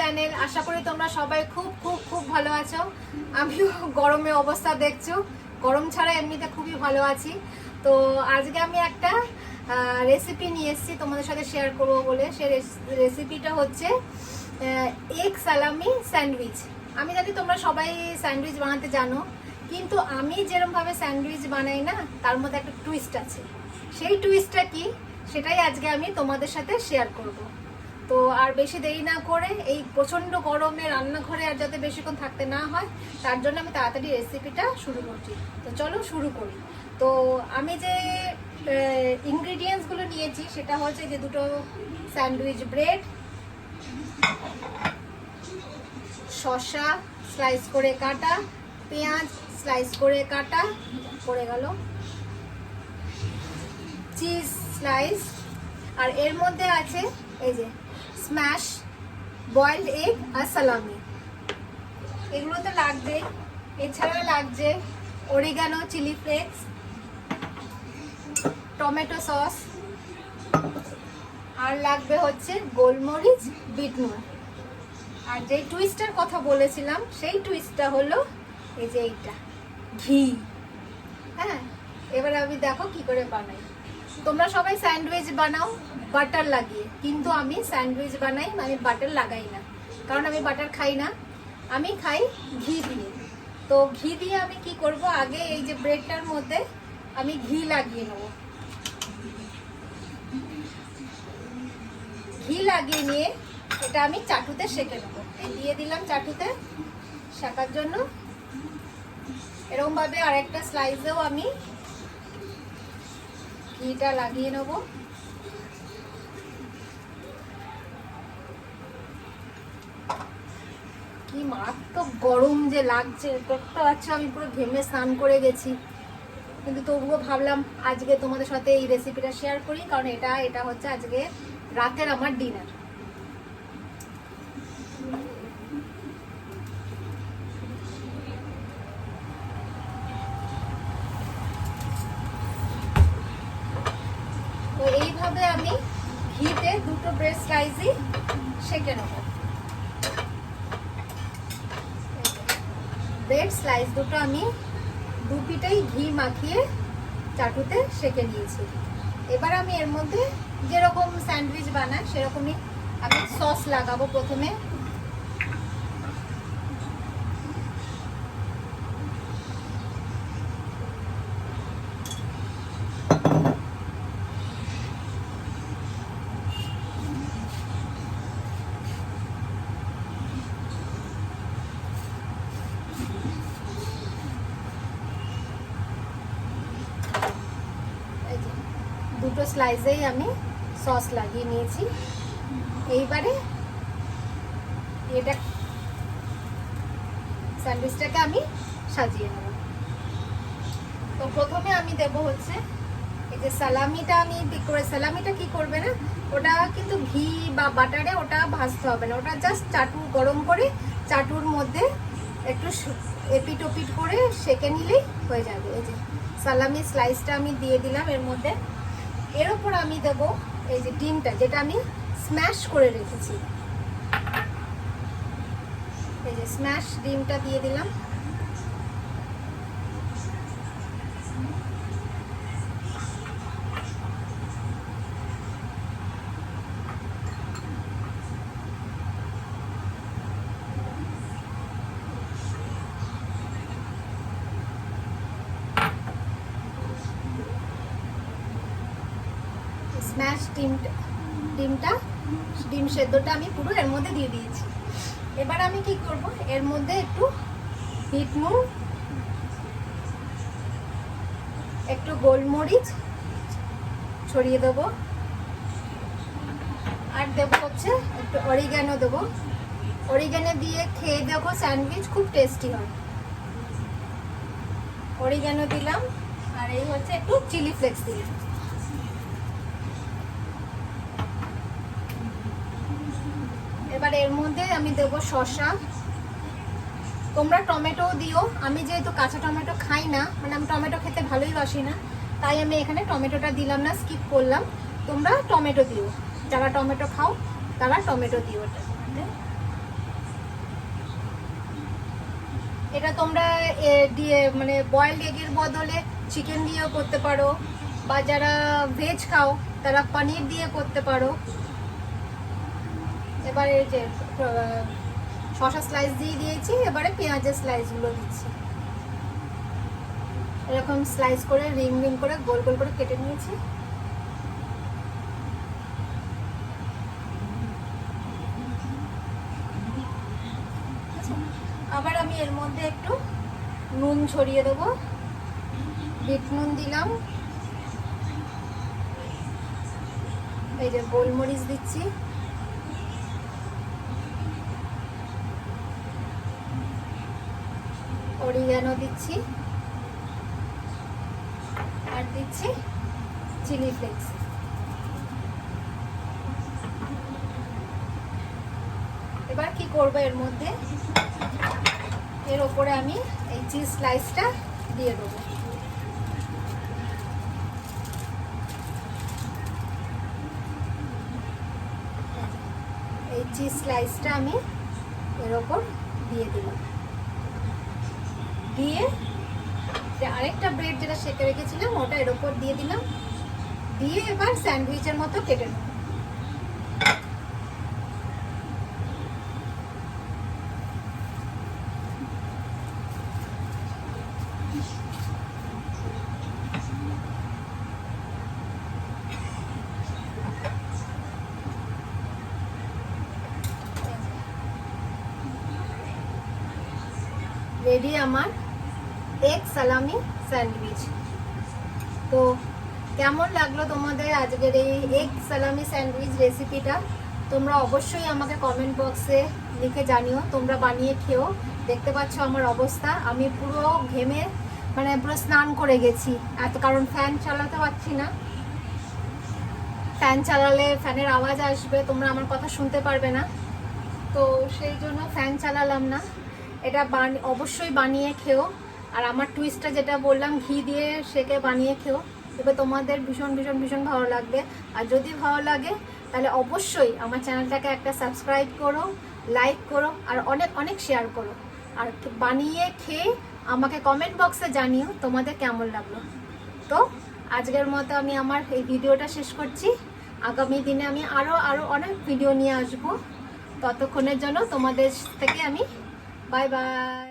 Channel. আশা করি তোমরা সবাই খুব খুব খুব ভালো আছো। আমিও গরমের অবস্থা দেখছো, গরম ছাড়া এমনিতে খুবই ভালো আছি। তো আজকে আমি একটা রেসিপি নিয়ে এসেছি তোমাদের সাথে শেয়ার করবো বলে। সে রেসিপিটা হচ্ছে এগ সালামি স্যান্ডউইচ। আমি জানি তোমরা সবাই স্যান্ডউইচ বানাতে জানো, কিন্তু আমি যেরকমভাবে স্যান্ডউইচ বানাই না, তার মধ্যে একটা টুইস্ট আছে। সেই টুইস্টটা কি, সেটাই আজকে আমি তোমাদের সাথে শেয়ার করব। তো আর বেশি দেরি না করে, এই প্রচণ্ড গরমে রান্নাঘরে আর যাতে বেশিক্ষণ থাকতে না হয়, তার জন্য আমি তাড়াতাড়ি রেসিপিটা শুরু করছি। তো চলো শুরু করি। তো আমি যে ইনগ্রিডিয়েন্টসগুলো নিয়েছি সেটা হচ্ছে যে দুটো স্যান্ডউইচ ব্রেড, শসা স্লাইস করে কাটা, পেঁয়াজ স্লাইস করে কাটা পড়ে গেল, চিজ স্লাইস, আর এর মধ্যে আছে এই যে স্ম্যাশ বয়েলড এগ আর সালামি। এগুলো তো লাগবে। এছাড়াও লাগছে oregano, chilli flakes, tomato sauce, আর লাগবে হচ্ছে গোলমরিচ, বিট নুন। আর যে টুইস্টার কথা বলেছিলাম, সেই টুইস্টটা হলো এই যে এইটা, ঘি। হ্যাঁ, এবার আমি দেখো কি করে বানাই। তোমরা সবাই স্যান্ডউইচ বানাও বাটার লাগিয়ে, কিন্তু আমি স্যান্ডউইচ বানাই আমি বাটার লাগাই না, কারণ আমি বাটার খাই না, আমি খাই ঘি দিয়ে। তো ঘি দিয়ে আমি কি করব, আগে এই যে ব্রেডটার মধ্যে আমি ঘি লাগিয়ে নেব। ঘি লাগিয়ে নিয়ে এটা আমি চাটুতে সেঁকে নেব। এই দিয়ে দিলাম চাটুতে সেঁকার জন্য। এরকমভাবে আরেকটা স্লাইসেও আমি ঘিটা লাগিয়ে নেব। কি মারাত্মক গরম যে লাগছে, দেখতে পাচ্ছ আমি পুরো ঘেমে স্নান করে গেছি, কিন্তু তবুও ভাবলাম আজকে তোমাদের সাথে এই রেসিপিটা শেয়ার করি, কারণ এটা হচ্ছে আজকে রাতের আমার ডিনার। তো এইভাবে আমি ঘিতে দুটো ব্রেড স্লাইসই সেঁকে নেব। ব্রেড স্লাইস দুটো আমি দু পিঠেই ঘি মাখিয়ে চাটুতে সেঁকে নিয়েছি। এবার আমি এর মধ্যে যেরকম স্যান্ডউইচ বানাই সেরকমই আমি সস লাগাবো প্রথমে। দুটো স্লাইসেই আমি সস লাগিয়ে নিয়েছি। এইবারে এটা স্যান্ডউইচটাকে আমি সাজিয়ে নেব। তো প্রথমে আমি দেব হচ্ছে এই যে সালামিটা। আমি সালামিটা কি করবে না, ওটা কিন্তু ঘি বা বাটারে ওটা ভাজতে হবে না, ওটা জাস্ট চাটু গরম করে চাটুর মধ্যে একটু এপিট ওপিট করে সেঁকে নিলেই হয়ে যাবে। এই যে সালামি স্লাইসটা আমি দিয়ে দিলাম এর মধ্যে। এর উপর আমি দেবো এই যে ডিমটা, যেটা আমি স্ম্যাশ করে রেখেছি। এই যে স্ম্যাশ ডিমটা দিয়ে দিলাম। স্ম্যাশ ডিম সেদ্ধটা আমি পুরো এর মধ্যে দিয়ে দিয়েছি। এবার আমি কি করব, এর মধ্যে একটু বিট নুন, একটু গোলমরিচ ছড়িয়ে দেবো, আর দেবো হচ্ছে একটু অরিগানো দেবো। অরিগানো দিয়ে খেয়ে দেখো, স্যান্ডউইচ খুব টেস্টি হয়। অরিগানো দিলাম, আর এই হচ্ছে একটু চিলি ফ্লেক্স দিলাম। এবার এর মধ্যে আমি দেবো শসা। তোমরা টমেটো দিও, আমি যেহেতু কাঁচা টমেটো খাই না, মানে আমি টমেটো খেতে ভালোই বাসি না, তাই আমি এখানে টমেটোটা দিলাম না, স্কিপ করলাম। তোমরা টমেটো দিও, যারা টমেটো খাও তারা টমেটো দিও এটার মধ্যে। এটা তোমরা দিয়ে মানে বয়েলড এগের বদলে চিকেন দিয়েও করতে পারো, বা যারা ভেজ খাও তারা পনির দিয়ে করতে পারো। এবারে যে শসা স্লাইস দিয়ে দিয়েছি, এবারে পেঁয়াজের স্লাইসগুলো দিচ্ছি। এরকম স্লাইস করে রিং রিং করে গোল গোল করে কেটে নিয়েছি। আবার আমি এর মধ্যে একটু নুন ছড়িয়ে দেবো, বিট নুন দিলাম, এই যে গোলমরিচ দিচ্ছি, অরিগানো দিচ্ছি, আর দিচ্ছি চিলি ফ্লেক্স। এবার কি করবো, এর মধ্যে এর ওপরে আমি এই চিজ স্লাইসটা দিয়ে দেবো। এই চিজ স্লাইসটা আমি এর ওপর দিয়ে দিলাম, দিয়ে আরেকটা ব্রেড যেটা সেঁকে রেখেছিলাম ওটা এর ওপর দিয়ে দিলাম, দিয়ে এবার স্যান্ডউইচের মতো কেটে নেব। রেডি আমার এগ সালামি স্যান্ডউইচ। তো কেমন লাগলো তোমাদের আজকের এই এগ সালামি স্যান্ডউইচ রেসিপিটা? তোমরা অবশ্যই আমাকে কমেন্ট বক্সে লিখে জানিও, তোমরা বানিয়ে খেও। দেখতে পাচ্ছ আমার অবস্থা, আমি পুরো ঘেমে মানে পুরো স্নান করে গেছি এত, কারণ ফ্যান চালাতে পারছি না। ফ্যান চালালে ফ্যানের আওয়াজ আসবে, তোমরা আমার কথা শুনতে পারবে না, তো সেই জন্য ফ্যান চালালাম না। এটা অবশ্যই বানিয়ে খেও। আর আমার টুইস্টটা যেটা বললাম, ঘি দিয়ে সেকে বানিয়ে খেও, তবে তোমাদের ভীষণ ভীষণ ভীষণ ভালো লাগবে। আর যদি ভালো লাগে তাহলে অবশ্যই আমার চ্যানেলটাকে একটা সাবস্ক্রাইব করো, লাইক করো, আর অনেক অনেক শেয়ার করো। আর বানিয়ে খেয়ে আমাকে কমেন্ট বক্সে জানিও তোমাদের কেমন লাগলো। তো আজকের মতো আমি আমার এই ভিডিওটা শেষ করছি। আগামী দিনে আমি আরও অনেক ভিডিও নিয়ে আসবো। ততক্ষণের জন্য তোমাদের থেকে আমি বাই বাই।